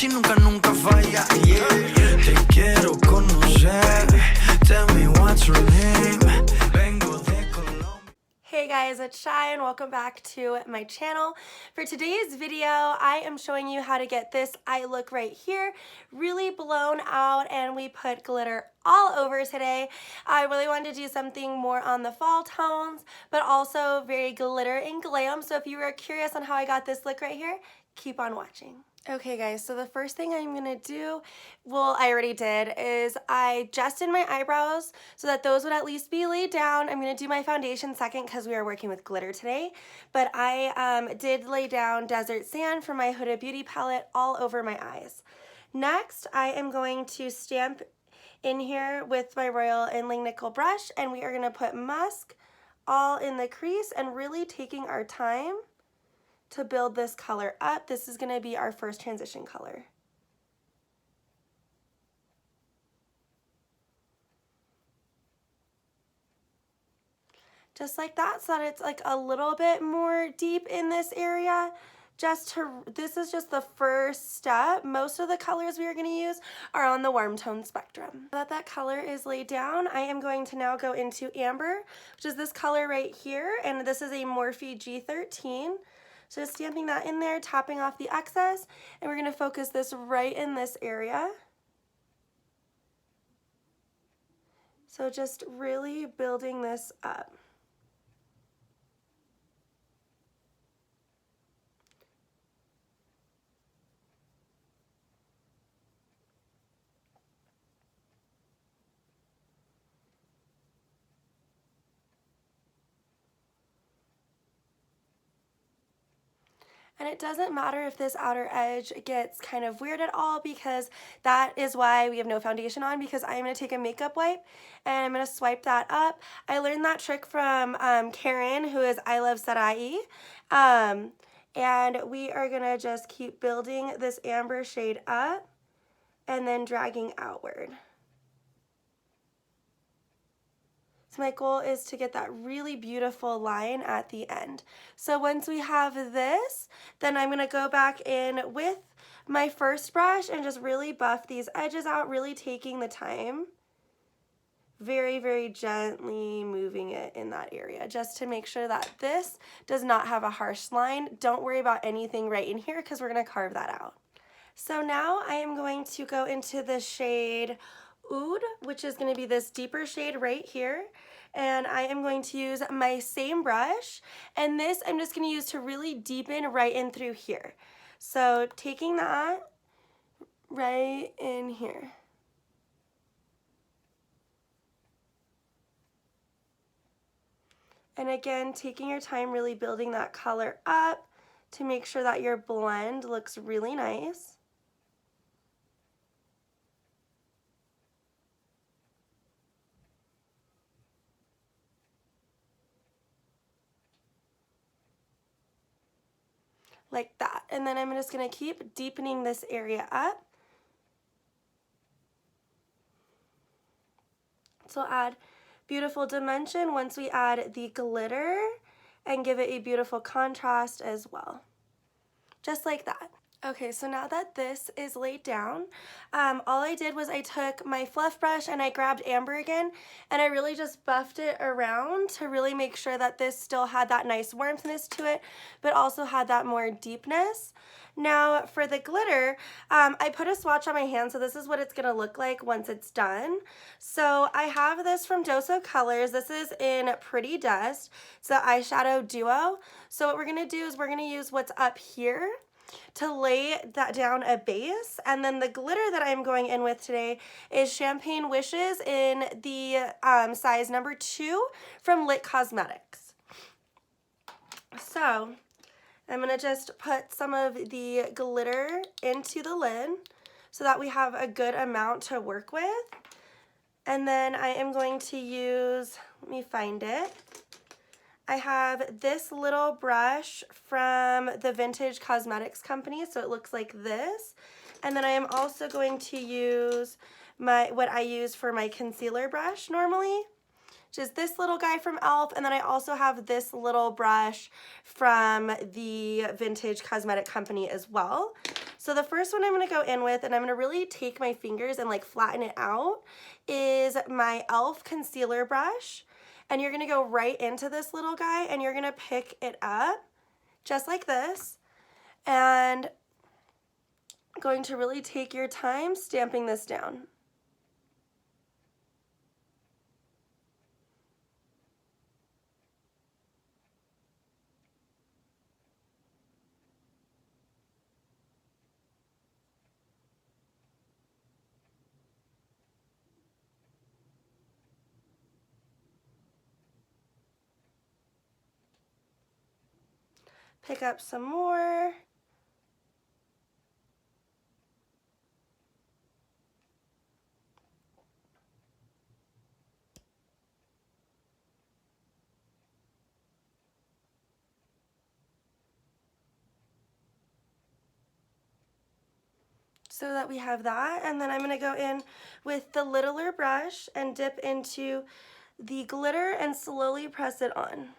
noche y nunca, nunca falla. Yeah. Te quiero conocer. Tell me what's your name. Vengo de Colombia. Hey guys, it's Shy and welcome back to my channel. For today's video, I am showing you how to get this eye look right here really blown out, and we put glitter all over today. I really wanted to do something more on the fall tones, but also very glitter and glam. So if you were curious on how I got this look right here, keep on watching. Okay guys, so the first thing I'm gonna do, well I already did, is I just did my eyebrows so that those would at least be laid down. I'm gonna do my foundation second because we are working with glitter today, but I did lay down Desert Sand from my Huda Beauty palette all over my eyes. Next, I am going to stamp in here with my Royal Inling Nickel brush, and we are gonna put musk all in the crease and really taking our time to build this color up. This is going to be our first transition color. Just like that, so that it's like a little bit more deep in this area. This is just the first step. Most of the colors we are going to use are on the warm tone spectrum. Now that color is laid down, I am going to now go into amber, which is this color right here, and this is a Morphe G13. So just stamping that in there, tapping off the excess, and we're gonna focus this right in this area. So just really building this up. And it doesn't matter if this outer edge gets kind of weird at all, because that is why we have no foundation on, because I'm going to take a makeup wipe and I'm going to swipe that up. I learned that trick from Karen, who is I Love Sarai. And we are going to just keep building this amber shade up and then dragging outward. So my goal is to get that really beautiful line at the end. So once we have this, then I'm going to go back in with my first brush and just really buff these edges out, really taking the time. Very, very gently moving it in that area just to make sure that this does not have a harsh line. Don't worry about anything right in here because we're going to carve that out. So now I am going to go into the shade Oud, which is going to be this deeper shade right here, and I am going to use my same brush, and this I'm just going to use to really deepen right in through here. So taking that right in here. And again, taking your time really building that color up to make sure that your blend looks really nice. Like that. And then I'm just going to keep deepening this area up. So add beautiful dimension once we add the glitter and give it a beautiful contrast as well. Just like that. Okay, so now that this is laid down, all I did was I took my fluff brush and I grabbed amber again, and I really just buffed it around to really make sure that this still had that nice warmthness to it, but also had that more deepness. Now for the glitter, I put a swatch on my hand, so this is what it's going to look like once it's done. So I have this from Doso Colors. This is in Pretty Dust. It's the eyeshadow duo. So what we're going to do is we're going to use what's up here to lay that down a base, and then the glitter that I'm going in with today is Champagne Wishes in the size number 2 from Lit Cosmetics. So I'm going to just put some of the glitter into the lid so that we have a good amount to work with, and then I am going to use, let me find it, I have this little brush from the Vintage Cosmetics Company, so it looks like this. And then I am also going to use what I use for my concealer brush normally, which is this little guy from e.l.f. And then I also have this little brush from the Vintage Cosmetic Company as well. So the first one I'm going to go in with, and I'm going to really take my fingers and like flatten it out, is my e.l.f. concealer brush. And you're going to go right into this little guy and you're going to pick it up just like this. And going to really take your time stamping this down. Pick up some more. So that we have that, and then I'm going to go in with the littler brush and dip into the glitter and slowly press it on.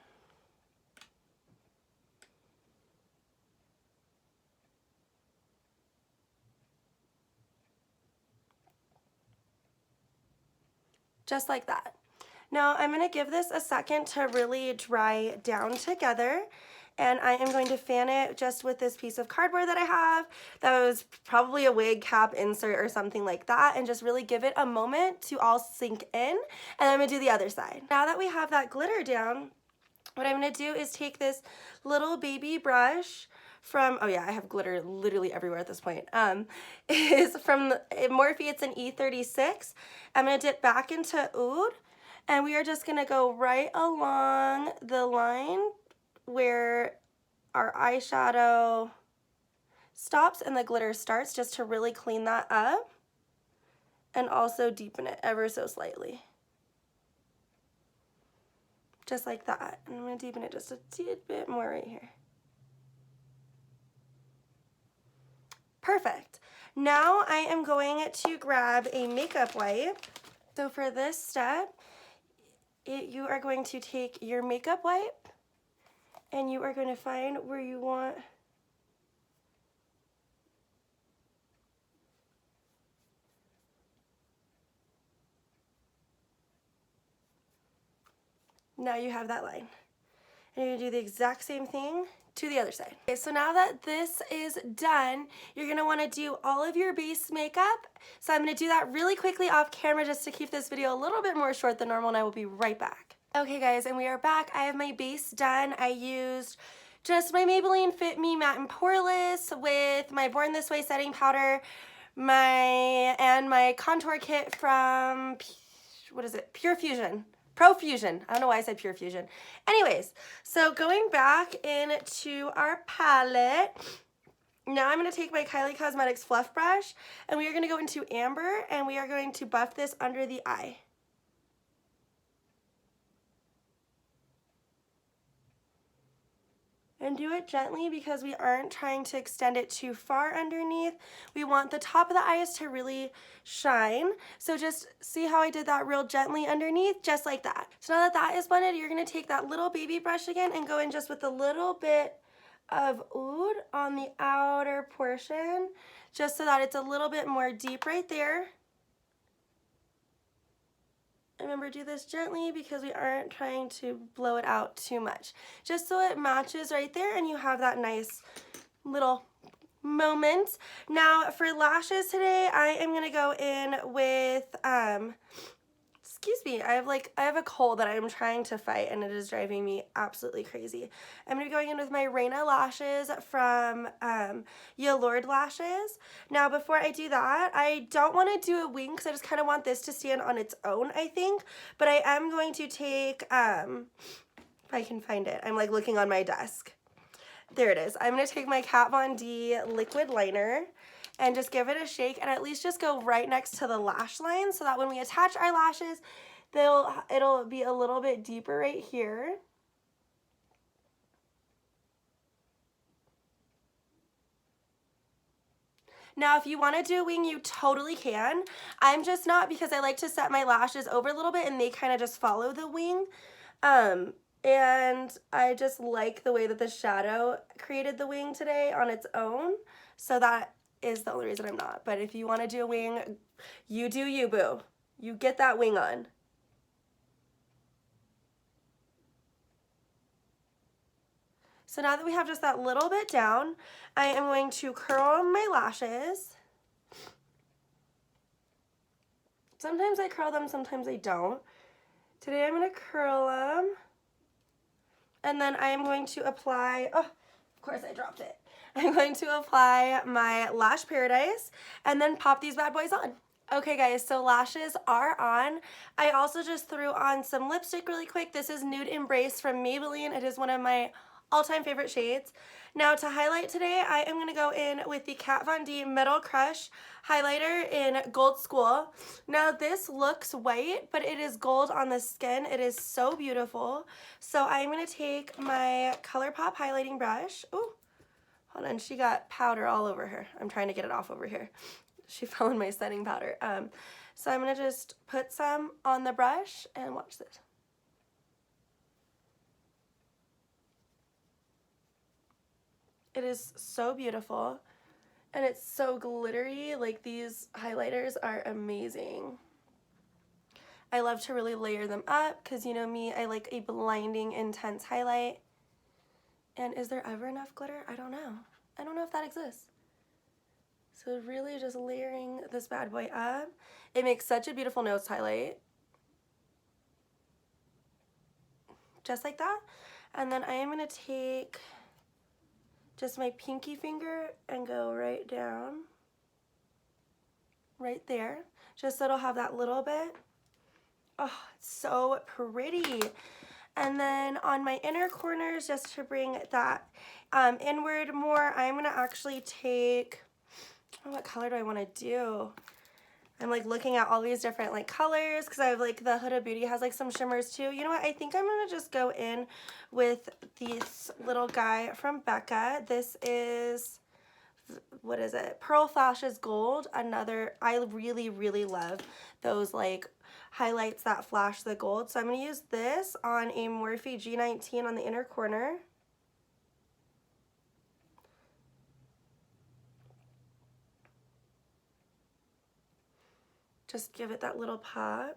Just like that. Now I'm going to give this a second to really dry down together, and I am going to fan it just with this piece of cardboard that I have. That was probably a wig cap insert or something like that, and just really give it a moment to all sink in, and I'm going to do the other side. Now that we have that glitter down, what I'm going to do is take this little baby brush from, oh yeah, I have glitter literally everywhere at this point, is from Morphe. It's an E36. I'm going to dip back into Oud, and we are just going to go right along the line where our eyeshadow stops and the glitter starts, just to really clean that up and also deepen it ever so slightly. Just like that. And I'm going to deepen it just a bit more right here. Perfect. Now I am going to grab a makeup wipe. So for this step, you are going to take your makeup wipe and you are going to find where you want now you have that line. And you're going to do the exact same thing to the other side. Okay, so now that this is done, you're going to want to do all of your base makeup. So I'm going to do that really quickly off camera just to keep this video a little bit more short than normal, and I will be right back. Okay guys, and we are back. I have my base done. I used just my Maybelline Fit Me Matte and Poreless with my Born This Way setting powder, my contour kit from, what is it, Pure Fusion. Profusion. I don't know why I said Pure Fusion. Anyways, so going back into our palette, now I'm going to take my Kylie Cosmetics Fluff Brush, and we are going to go into Amber, and we are going to buff this under the eye. And do it gently because we aren't trying to extend it too far underneath. We want the top of the eyes to really shine. So just see how I did that real gently underneath, just like that. So now that that is blended, you're going to take that little baby brush again and go in just with a little bit of Oud on the outer portion, just so that it's a little bit more deep right there. Remember, do this gently because we aren't trying to blow it out too much. Just so it matches right there and you have that nice little moment. Now for lashes today, I am going to go in with, excuse me, I have a cold that I'm trying to fight and it is driving me absolutely crazy. I'm going to be going in with my Reina lashes from Yalord Lashes. Now before I do that, I don't want to do a wing because I just kind of want this to stand on its own, I think. But I am going to take, if I can find it, I'm like looking on my desk. There it is. I'm going to take my Kat Von D liquid liner and just give it a shake and at least just go right next to the lash line so that when we attach our lashes, it'll be a little bit deeper right here. Now, if you want to do a wing, you totally can. I'm just not, because I like to set my lashes over a little bit and they kind of just follow the wing. And I just like the way that the shadow created the wing today on its own. So that is the only reason I'm not. But if you want to do a wing, you do you, boo. You get that wing on. So now that we have just that little bit down, I am going to curl my lashes. Sometimes I curl them, sometimes I don't. Today I'm going to curl them. And then I am going to apply, oh, of course I dropped it. I'm going to apply my Lash Paradise and then pop these bad boys on. Okay guys, so lashes are on. I also just threw on some lipstick really quick. This is Nude Embrace from Maybelline. It is one of my all-time favorite shades. Now to highlight today, I am going to go in with the Kat Von D Metal Crush highlighter in Gold School. Now this looks white, but it is gold on the skin. It is so beautiful. So I'm going to take my ColourPop highlighting brush. Ooh, hold on, she got powder all over her. I'm trying to get it off over here. She fell in my setting powder. So I'm going to just put some on the brush and watch this. It is so beautiful and it's so glittery. Like, these highlighters are amazing. I love to really layer them up because, you know me, I like a blinding intense highlight. And is there ever enough glitter? I don't know. I don't know if that exists. So really just layering this bad boy up. It makes such a beautiful nose highlight. Just like that. And then I am going to take just my pinky finger and go right down, right there, just so it'll have that little bit. Oh, it's so pretty. And then on my inner corners, just to bring that inward more, I'm gonna actually take, oh, what color do I want to do? I'm like looking at all these different like colors because I have like the Huda Beauty has like some shimmers too. You know what? I think I'm going to just go in with this little guy from Becca. This is, what is it? Pearl Flashes Gold. Another, I really, really love those like highlights that flash the gold. So I'm going to use this on a Morphe G19 on the inner corner. Just give it that little pop.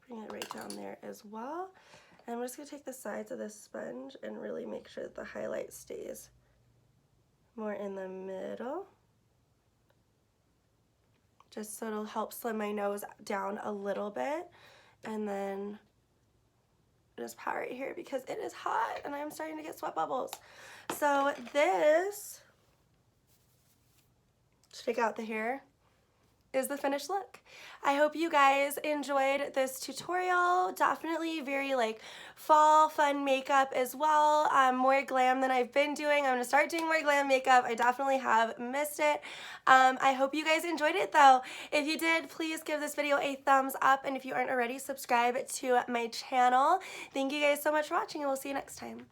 Bring it right down there as well. And I'm just going to take the sides of this sponge and really make sure that the highlight stays more in the middle. Just so it'll help slim my nose down a little bit. And then just pat right here because it is hot and I'm starting to get sweat bubbles. So this, shake out the hair, is the finished look. I hope you guys enjoyed this tutorial. Definitely very like fall fun makeup as well. More glam than I've been doing. I'm gonna start doing more glam makeup. I definitely have missed it. I hope you guys enjoyed it though. If you did, please give this video a thumbs up, and if you aren't already, subscribe to my channel. Thank you guys so much for watching, and we'll see you next time.